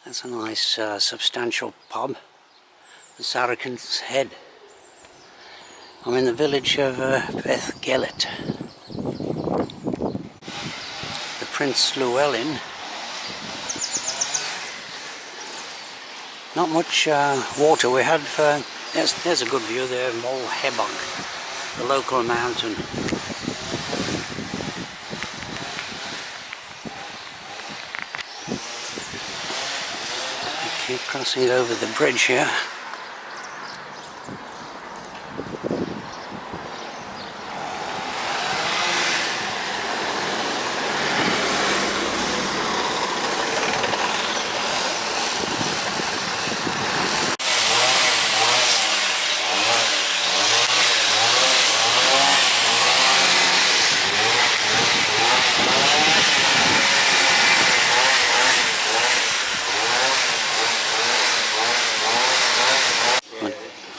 That's a nice substantial pub, the Saracens Head. I'm in the village of Beddgelert. The Prince Llewellyn. Not much water. We had, there's a good view there, Mole Hebog, the local mountain. Keep crossing over the bridge here.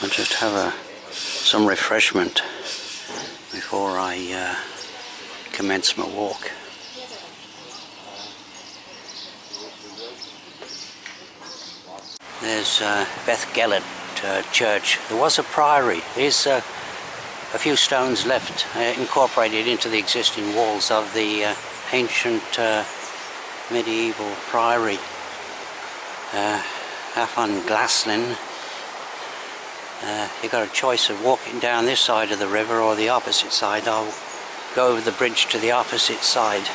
I'll just have some refreshment before I commence my walk. There's Beddgelert church. There was a priory. There's a few stones left incorporated into the existing walls of the ancient medieval priory. Aberglaslyn. You've got a choice of walking down this side of the river or the opposite side. I'll go over the bridge to the opposite side.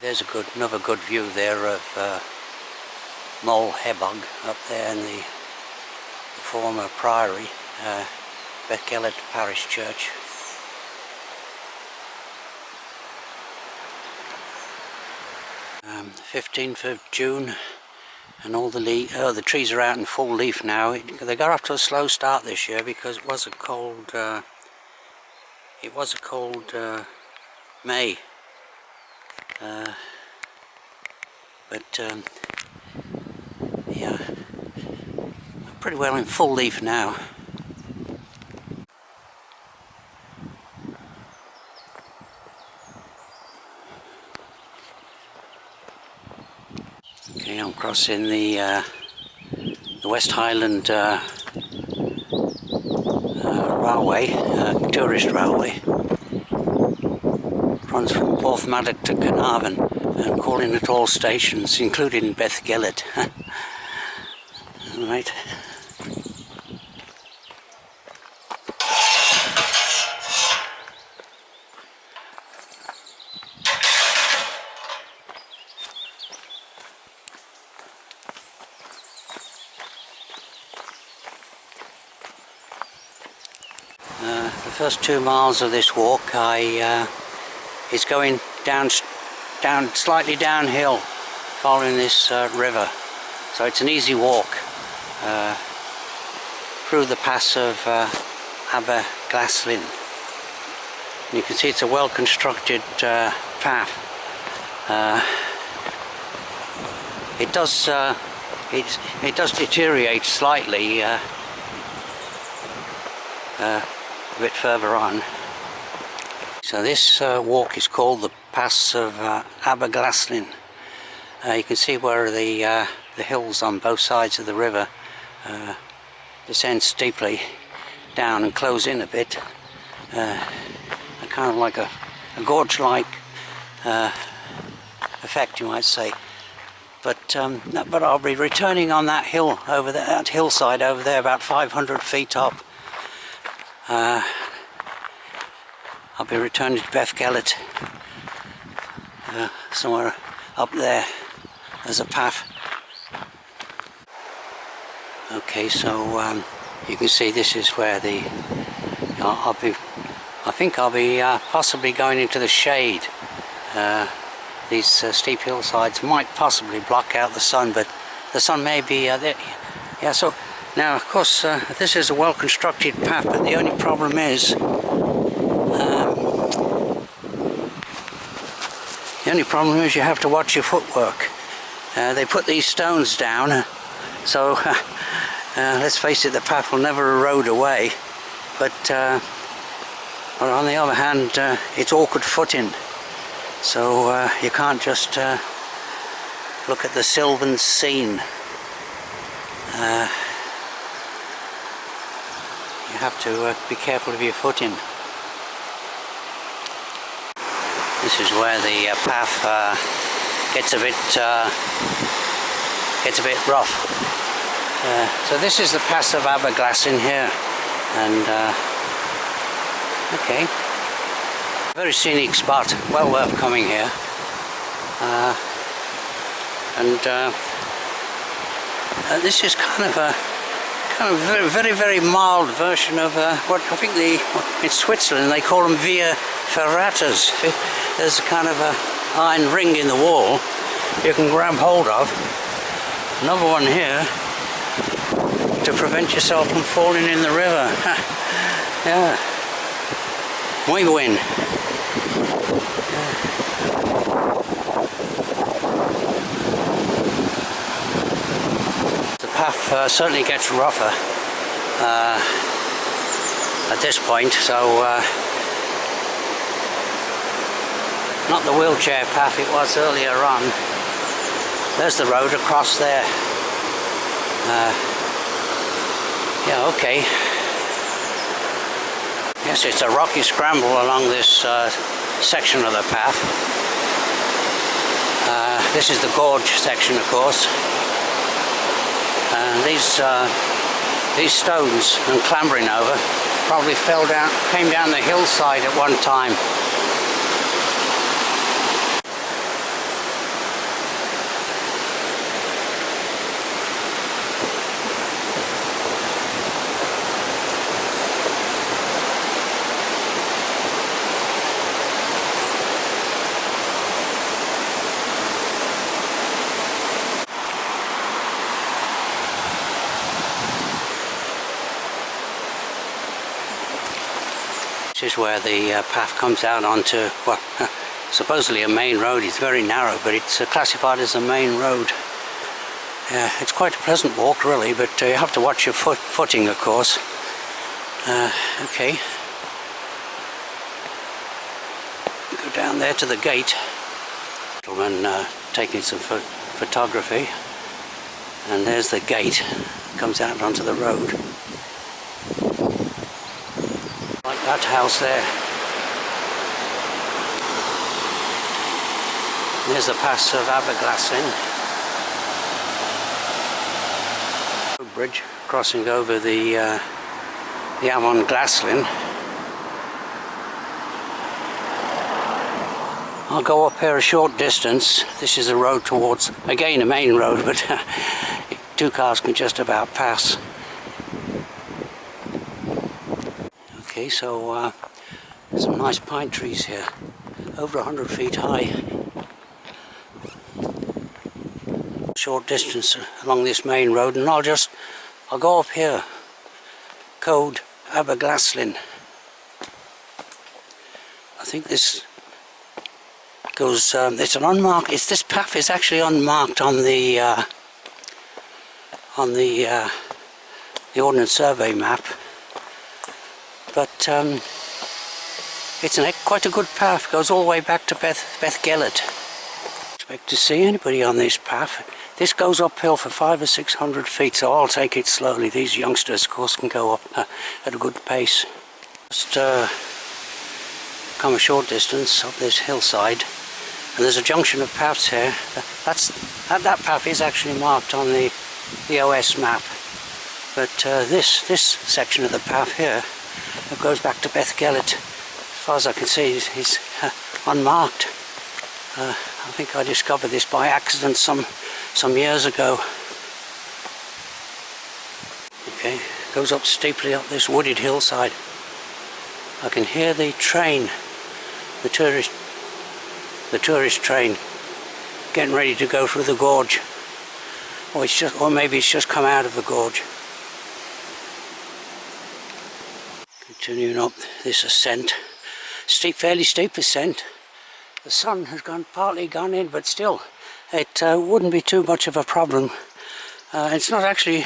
There's another good view there of Mole Hebog up there in the former priory, Beddgelert Parish Church. The 15th of June, and all the trees are out in full leaf now. They got off to a slow start this year because it was a cold May. Yeah, pretty well in full leaf now. Okay, I'm crossing the West Highland railway, tourist railway. It runs from Porthmadog to Carnarvon, and calling at all stations, including Beddgelert. Right. The first 2 miles of this walk is going down slightly downhill, following this river. So it's an easy walk through the pass of Aberglaslyn. You can see it's a well constructed path. It does deteriorate slightly a bit further on. So this walk is called the Pass of Aberglaslyn. You can see where the hills on both sides of the river descend steeply down and close in a bit, kind of like a gorge-like effect, you might say. But I'll be returning on that hill over there, that hillside over there, about 500 feet up. I'll be returning to Beddgelert, somewhere up there. There's a path. Okay, so you can see this is where I think I'll be possibly going into the shade. These steep hillsides might possibly block out the sun, but the sun may be there. Yeah, so now of course this is a well constructed path, but the only problem is you have to watch your footwork. They put these stones down, so let's face it, the path will never erode away, but But on the other hand, it's awkward footing, so you can't just look at the sylvan scene. You have to be careful of your footing. This is where the path gets a bit rough. So this is the pass of Aberglaslyn here, and okay, very scenic spot, well worth coming here. This is kind of a very mild version of what I think in Switzerland they call them via ferratas. There's a kind of a iron ring in the wall you can grab hold of. Another one here to prevent yourself from falling in the river. Yeah. Muy bien. The path certainly gets rougher at this point, so not the wheelchair path it was earlier on. There's the road across there. Yeah, okay. Yes, it's a rocky scramble along this section of the path. This is the gorge section, of course. And these stones I'm clambering over probably came down the hillside at one time. This is where the path comes out onto what supposedly a main road. It's very narrow, but it's classified as a main road. It's quite a pleasant walk really, but you have to watch your footing, of course. Okay, go down there to the gate. Gentleman taking some photography, and there's the gate. Comes out onto the road. Like that house there. There's the pass of Aberglaslyn. Bridge crossing over the Aberglaslyn. I'll go up here a short distance. This is a road towards, again, a main road, but two cars can just about pass. Okay, so some nice pine trees here, over 100 feet high. Short distance along this main road, and I'll go up here. Code Aberglaslyn. I think this goes. It's an unmarked. This path is actually unmarked on the Ordnance Survey map. But it's quite a good path. Goes all the way back to Beddgelert. Expect to see anybody on this path. This goes uphill for 500 or 600 feet, so I'll take it slowly. These youngsters, of course, can go up at a good pace. Just come a short distance up this hillside, and there's a junction of paths here. That path is actually marked on the OS map, but this section of the path here, it goes back to Beddgelert. As far as I can see, is unmarked. I think I discovered this by accident some years ago. Okay, goes up steeply up this wooded hillside. I can hear the train, the tourist train, getting ready to go through the gorge, or maybe it's just come out of the gorge. Continuing up this ascent, fairly steep ascent. The sun has partly gone in, but still, it wouldn't be too much of a problem. It's not actually,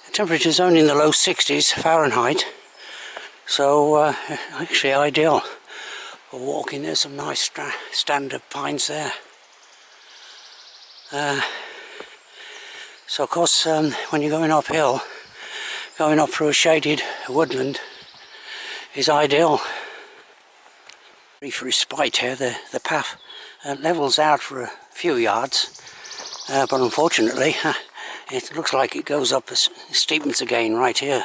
the temperature's only in the low 60s Fahrenheit, So actually ideal for walking. There's some nice stand of pines there. So of course when you're going uphill, going up through a shaded woodland is ideal. Brief respite here, the path levels out for a few yards, but unfortunately it looks like it goes up, steepens again right here.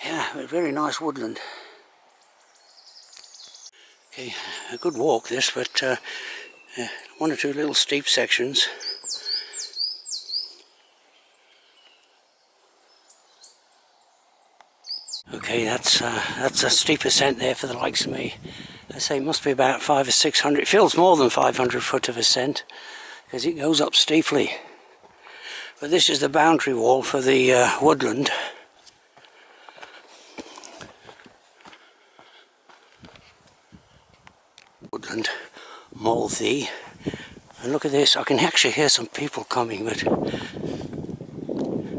Yeah, a very nice woodland. Okay, a good walk this, but one or two little steep sections. Okay, that's a steep ascent there for the likes of me. I say it must be about 500 or 600. It feels more than 500 foot of ascent because it goes up steeply. But this is the boundary wall for the woodland. Woodland Malthy. And look at this, I can actually hear some people coming, but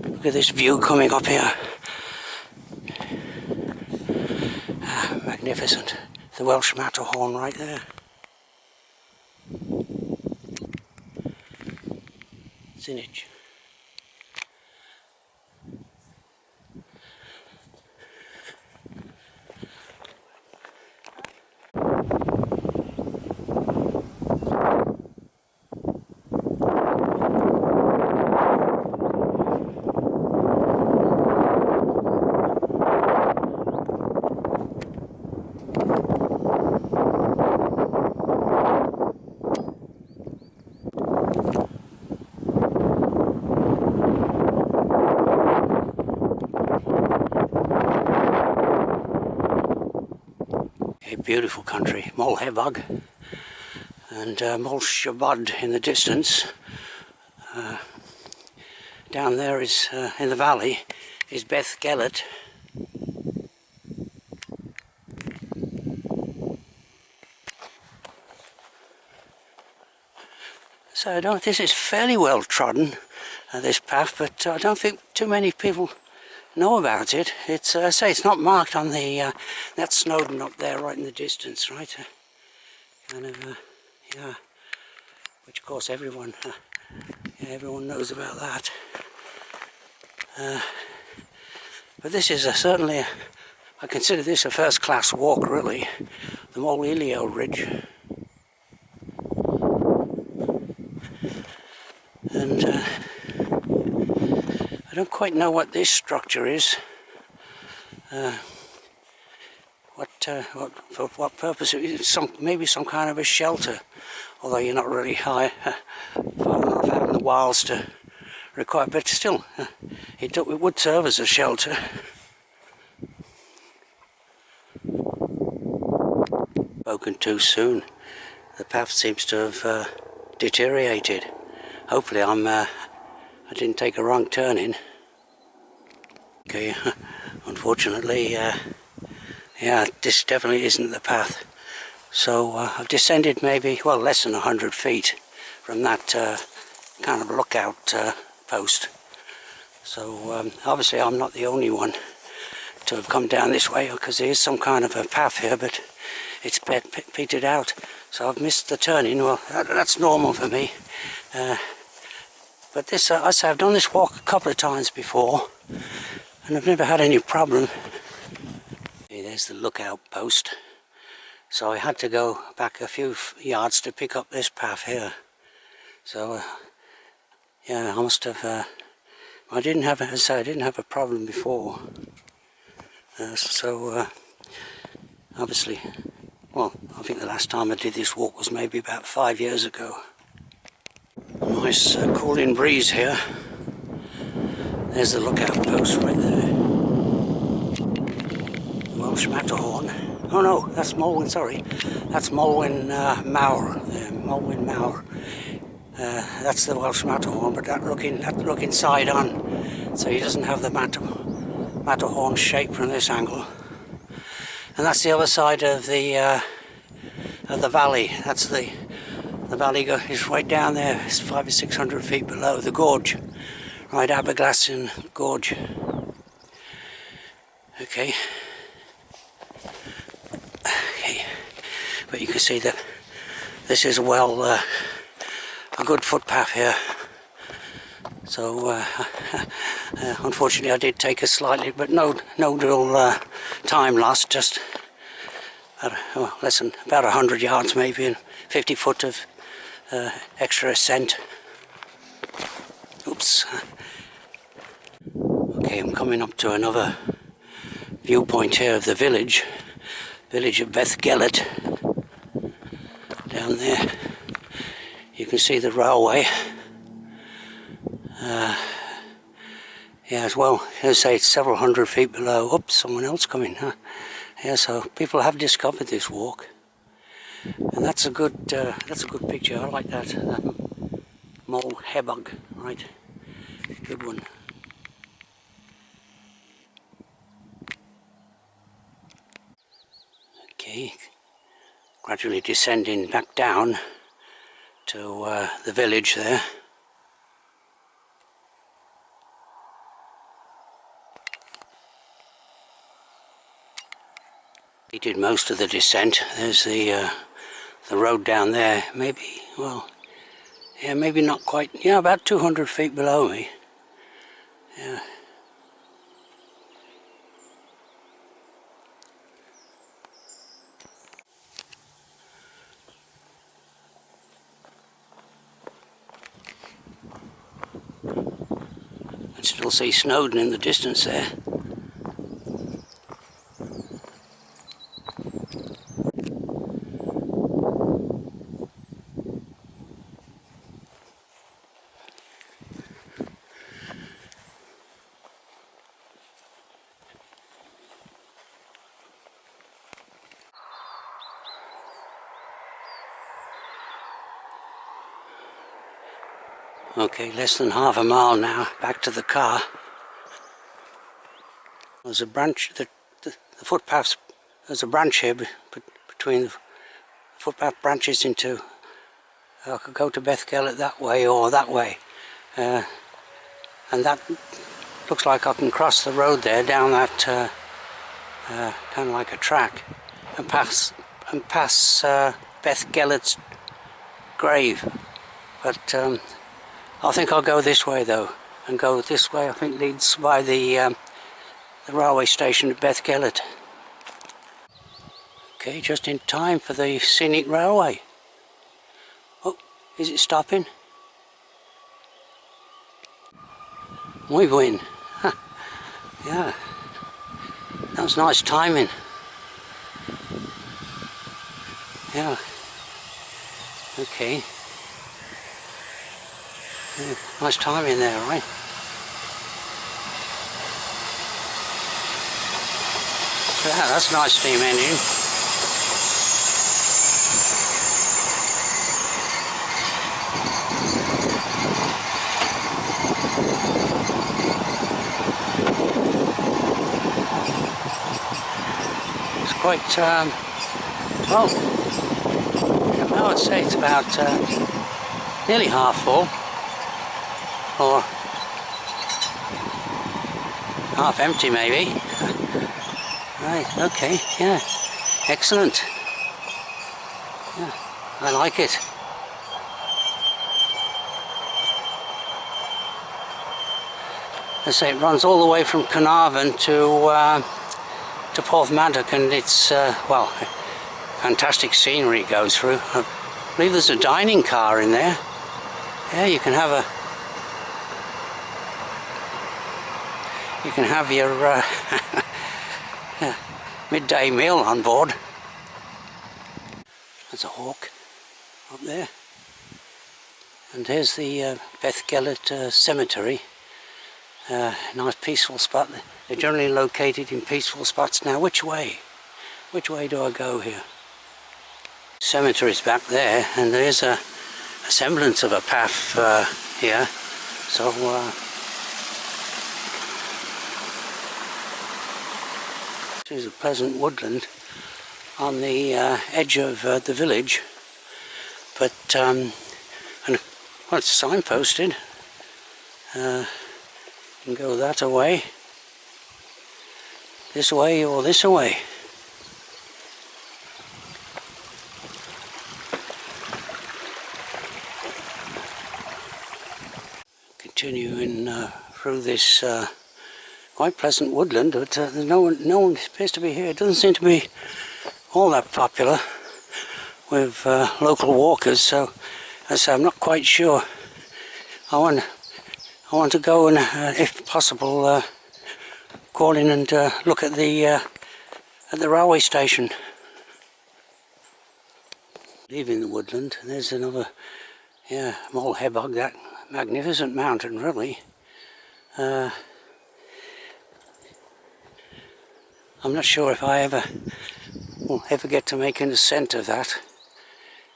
look at this view coming up here. Magnificent. The Welsh Matterhorn right there. Scenic. Beautiful country, Molhebog and Molshabad in the distance. Down there is, in the valley, is Beddgelert. So this is fairly well trodden, this path, but I don't think too many people know about it. It's I say it's not marked on the that Snowdon up there right in the distance, right? Kind of yeah, which of course everyone everyone knows about that. But this is certainly I consider this a first-class walk, really. The Molilio Ridge, and I don't quite know what this structure is. For what purpose? It's maybe some kind of a shelter, although you're not really high far enough out in the wilds to require. But still, it would serve as a shelter. Spoken too soon. The path seems to have deteriorated. Hopefully, I didn't take a wrong turn in. Okay, unfortunately, yeah, this definitely isn't the path. So I've descended maybe, well, less than 100 feet from that kind of lookout post. So obviously I'm not the only one to have come down this way, because there is some kind of a path here, but it's petered out. So I've missed the turning. Well, that's normal for me. But this, I say, I've done this walk a couple of times before, and I've never had any problem. Okay, there's the lookout post. So I had to go back a few yards to pick up this path here. So yeah, I must have. I didn't have, as I say, I didn't have a problem before. Obviously, well, I think the last time I did this walk was maybe about 5 years ago. Nice cooling breeze here. There's the lookout post right there. Welsh Matterhorn. Oh no, that's Molwyn, sorry. That's Molwyn Mawr. Molwyn Mawr. That's the Welsh Matterhorn, but that looking side on. So he doesn't have the Matterhorn shape from this angle. And that's the other side of the valley. That's the valley is right down there. It's 500 or 600 feet below the gorge. Right, Aberglaslyn gorge. Okay. but you can see that this is well a good footpath here. So unfortunately I did take a slightly, but no real time lost, just less than about 100 yards maybe, and 50 foot of extra ascent. Oops. Okay, I'm coming up to another viewpoint here of the village of Beddgelert. Down there you can see the railway. Yeah, as well, as I say, it's several hundred feet below. Oops, someone else coming, huh? Yeah, so people have discovered this walk, and that's a good picture. I like that mole hebug, right? Good one. Okay, gradually descending back down to the village there. He did most of the descent. There's the road down there. Maybe, well, yeah, maybe not quite. Yeah, about 200 feet below me. Yeah. I can still see Snowdon in the distance there. Okay, less than half a mile now, back to the car. There's a branch, the footpaths, there's a branch here between the footpath branches into, I could go to Beddgelert that way or that way. And that looks like I can cross the road there down that kind of like a track and pass Beddgelert's grave. But I think I'll go this way though, and go this way. I think leads by the railway station at Beddgelert. Okay, just in time for the scenic railway. Oh, is it stopping? Muy bien. Huh. Yeah, that was nice timing. Yeah. Okay. Yeah, nice timing there, right? Yeah, that's a nice steam engine. It's quite, well, I would say it's about nearly half full, or half empty maybe. Right, okay, yeah, excellent. Yeah, I like it. I say it runs all the way from Carnarvon to Porthmadog, and it's well, fantastic scenery it goes through. I believe there's a dining car in there. Yeah, you can have your midday meal on board. There's a hawk up there, and here's the Beddgelert cemetery. Nice peaceful spot. They're generally located in peaceful spots. Now which way do I go here? Cemetery's back there, and there is a semblance of a path here, so this is a pleasant woodland on the edge of the village, but and well, it's signposted. You can go that away, this way, or this way. continuing through this quite pleasant woodland, but there's no one appears to be here. It doesn't seem to be all that popular with local walkers, so as I say, I'm not quite sure. I want to go and, if possible, call in and look at the railway station. Leaving the woodland, there's another, Mole Hebog, that magnificent mountain, really. I'm not sure if I will ever get to make an ascent of that.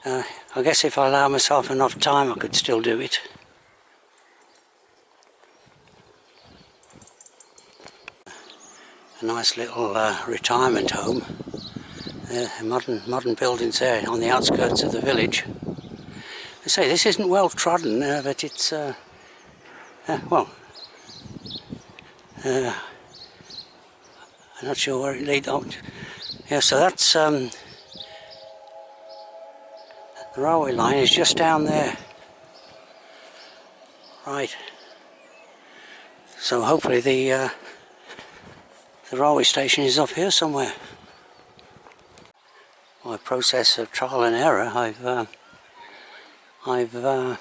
I guess if I allow myself enough time, I could still do it. A nice little retirement home. Modern buildings there on the outskirts of the village. I say this isn't well trodden, but it's I'm not sure where it leads on. Yeah, so that's the railway line is just down there. Right. So hopefully the railway station is up here somewhere. By process of trial and error, I've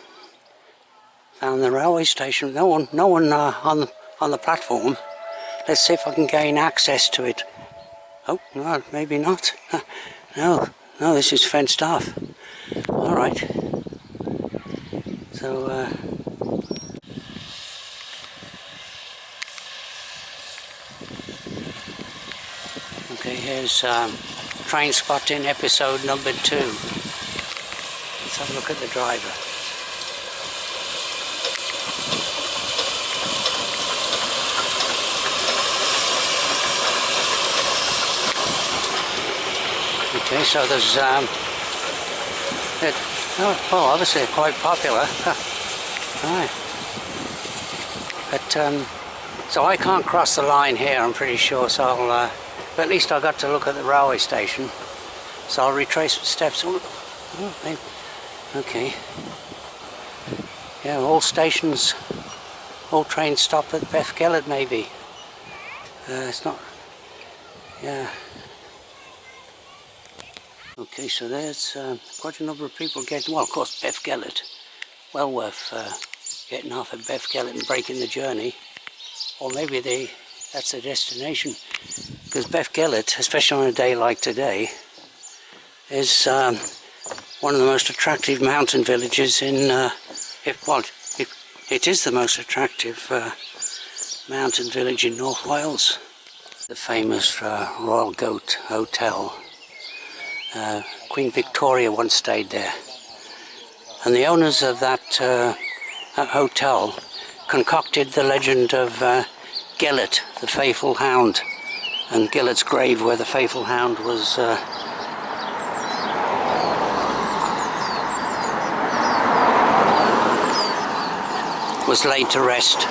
found the railway station. No one on the platform. Let's see if I can gain access to it. Oh no, maybe not. No, this is fenced off. All right. So. Okay, here's train spotting episode number 2. Let's have a look at the driver. Okay, so there's obviously quite popular. Right. But so I can't cross the line here, I'm pretty sure, so I'll but at least I got to look at the railway station, so I'll retrace the steps. Okay. Yeah, all stations, all trains stop at Beddgelert maybe. It's not. Yeah. Okay, so there's quite a number of people getting. Well, of course, Beddgelert. Well worth getting off at Beddgelert and breaking the journey, or maybe that's the destination. Because Beddgelert, especially on a day like today, is one of the most attractive mountain villages in, it is the most attractive mountain village in North Wales. The famous Royal Goat Hotel. Queen Victoria once stayed there. And the owners of that hotel concocted the legend of Gelert, the faithful hound. And Gelert's grave, where the faithful hound was laid to rest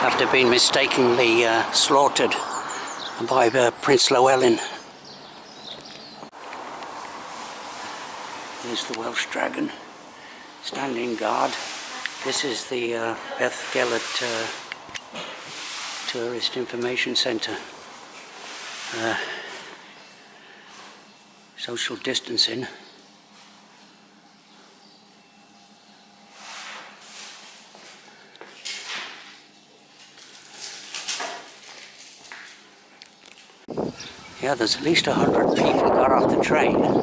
after being mistakenly slaughtered by Prince Llewellyn. There's the Welsh dragon standing guard. This is the Beddgelert Tourist Information Centre. Social distancing. Yeah, there's at least 100 people got off the train.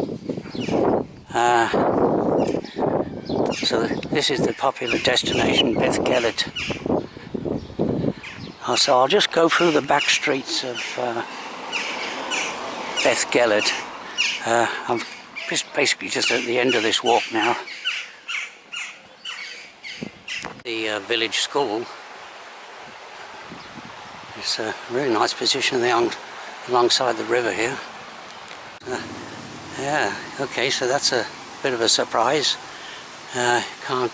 So this is the popular destination, Beddgelert. So I'll just go through the back streets of Beddgelert. I'm basically just at the end of this walk now. The village school. It's a really nice position alongside the river here. Yeah, okay, so that's a bit of a surprise. Can't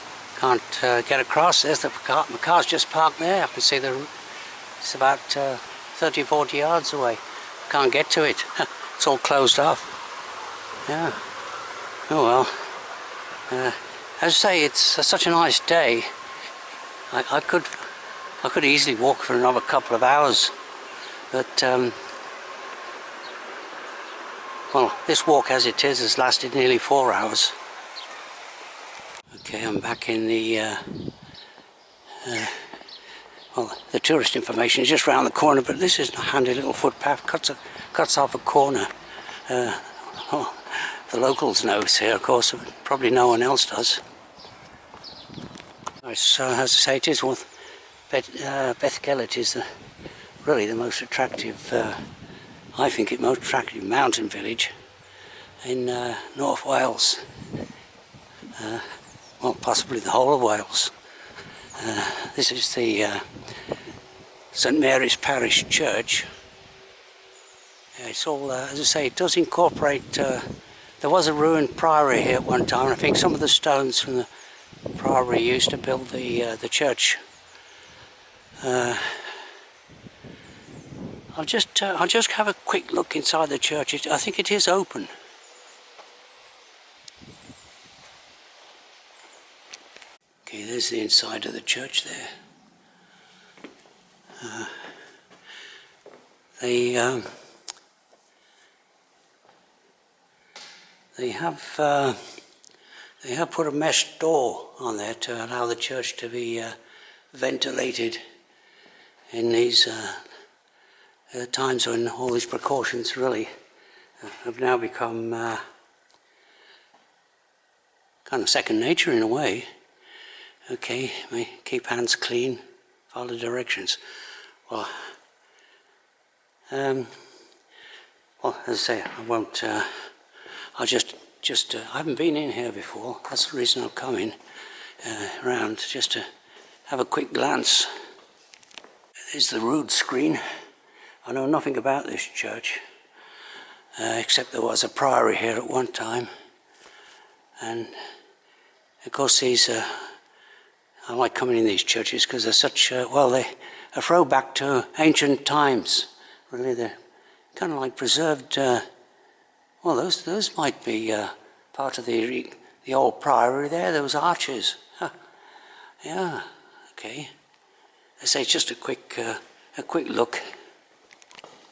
get across. There's the car. My car's just parked there. I can see it's about 30-40 yards away. Can't get to it. It's all closed off. Yeah. Oh well. As I say, it's such a nice day. I could easily walk for another couple of hours, but well, this walk as it is has lasted nearly 4 hours. Okay, I'm back in the well, the tourist information is just round the corner, but this is a handy little footpath, cuts off a corner. Oh, the locals know it's here, of course, but probably no one else does. So, as I say, it is one. Beddgelert is really the most attractive, I think, it most attractive mountain village in North Wales. Well, possibly the whole of Wales. This is the St Mary's Parish Church. It's all, as I say, it does incorporate. There was a ruined priory here at one time, and I think some of the stones from the priory used to build the church. I'll just have a quick look inside the church. I think it is open. Okay, there's the inside of the church there. They have put a mesh door on there to allow the church to be ventilated in these times when all these precautions really have now become kind of second nature in a way. Okay, keep hands clean, follow directions. Well, as I say, I won't. I'll just I haven't been in here before. That's the reason I'm coming around, just to have a quick glance. There's the rood screen. I know nothing about this church, except there was a priory here at one time, and of course these. I like coming in these churches because they're such, well, they're a throwback to ancient times. Really, they're kind of like preserved, well, those might be part of the old priory there, those arches. Huh. Yeah, okay. I say it's just a quick look